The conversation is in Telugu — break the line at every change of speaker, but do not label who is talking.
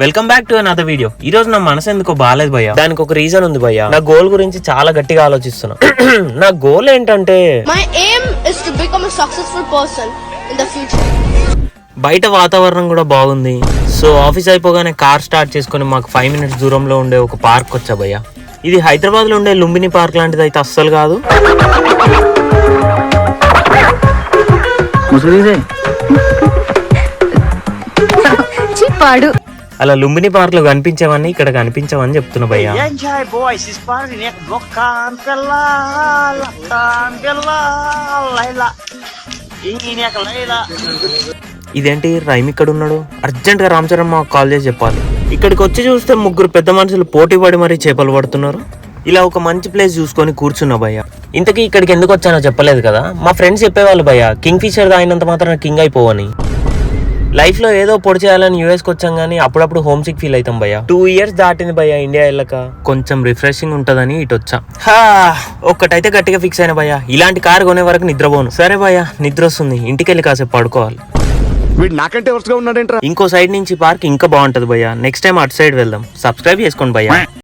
Welcome back to another video. ఈ రోజు నా మనసు ఎందుకో బాగాలేదు భయ్య. దానికి ఒక రీజన్ ఉంది భయ్య. నా గోల్ గురించి చాలా గట్టిగా ఆలోచిస్తున్నా. నా గోల్ ఏంటంటే
My aim is to become a successful person in the future.
బయట వాతావరణం కూడా బాగుంది. సో ఆఫీస్ అయిపోగానే కార్ స్టార్ట్ చేసుకుని మాకు 5 minutes దూరంలో ఉండే ఒక పార్క్ వచ్చా భయ్య. ఇది హైదరాబాద్ లో ఉండే లుంబిని పార్క్ లాంటిది అయితే అస్సలు కాదు. అలా లుంబిని పార్క్ లో కనిపించేవన్నీ ఇక్కడ కనిపించవని చెప్తున్నా భయ్య. ఇదేంటి రైమ్ ఇక్కడ ఉన్నాడు? అర్జెంట్ గా రామ్ చరణ్ మాకు కాల్ చేసి చెప్పాలి. ఇక్కడికి వచ్చి చూస్తే ముగ్గురు పెద్ద మనుషులు పోటీ పడి మరీ చేపలు పడుతున్నారు. ఇలా ఒక మంచి ప్లేస్ చూసుకొని కూర్చున్నా భయ్య. ఇంతకీ ఇక్కడికి ఎందుకు వచ్చానో చెప్పలేదు కదా. మా ఫ్రెండ్స్ చెప్పేవాళ్ళు భయ్య, కింగ్ ఫిషర్ తాగినంత మాత్రం కింగ్ అయిపోవని. లైఫ్ లో ఏదో పొడి చేయాలని యూఎస్కి వచ్చాం కానీ అప్పుడప్పుడు హోమ్ సిక్ ఫీల్ అవుతాం భయ్య. 2 years దాటింది భయ్య ఇండియా వెళ్ళక. కొంచెం రిఫ్రెషింగ్ ఉంటదని ఇటు వచ్చా. ఒక్కటైతే గట్టిగా ఫిక్స్ అయిన భయ్య, ఇలాంటి కారు కొనే వరకు నిద్రపోను. సరే భయ్య, నిద్ర వస్తుంది, ఇంటికి వెళ్ళి కాసేపు పడుకోవాలి. ఇంకో సైడ్ నుంచి పార్క్ ఇంకా బాగుంటది భయ్య. నెక్స్ట్ టైం అటు సైడ్ వెళ్దాం. సబ్స్క్రైబ్ చేసుకోండి భయ్య.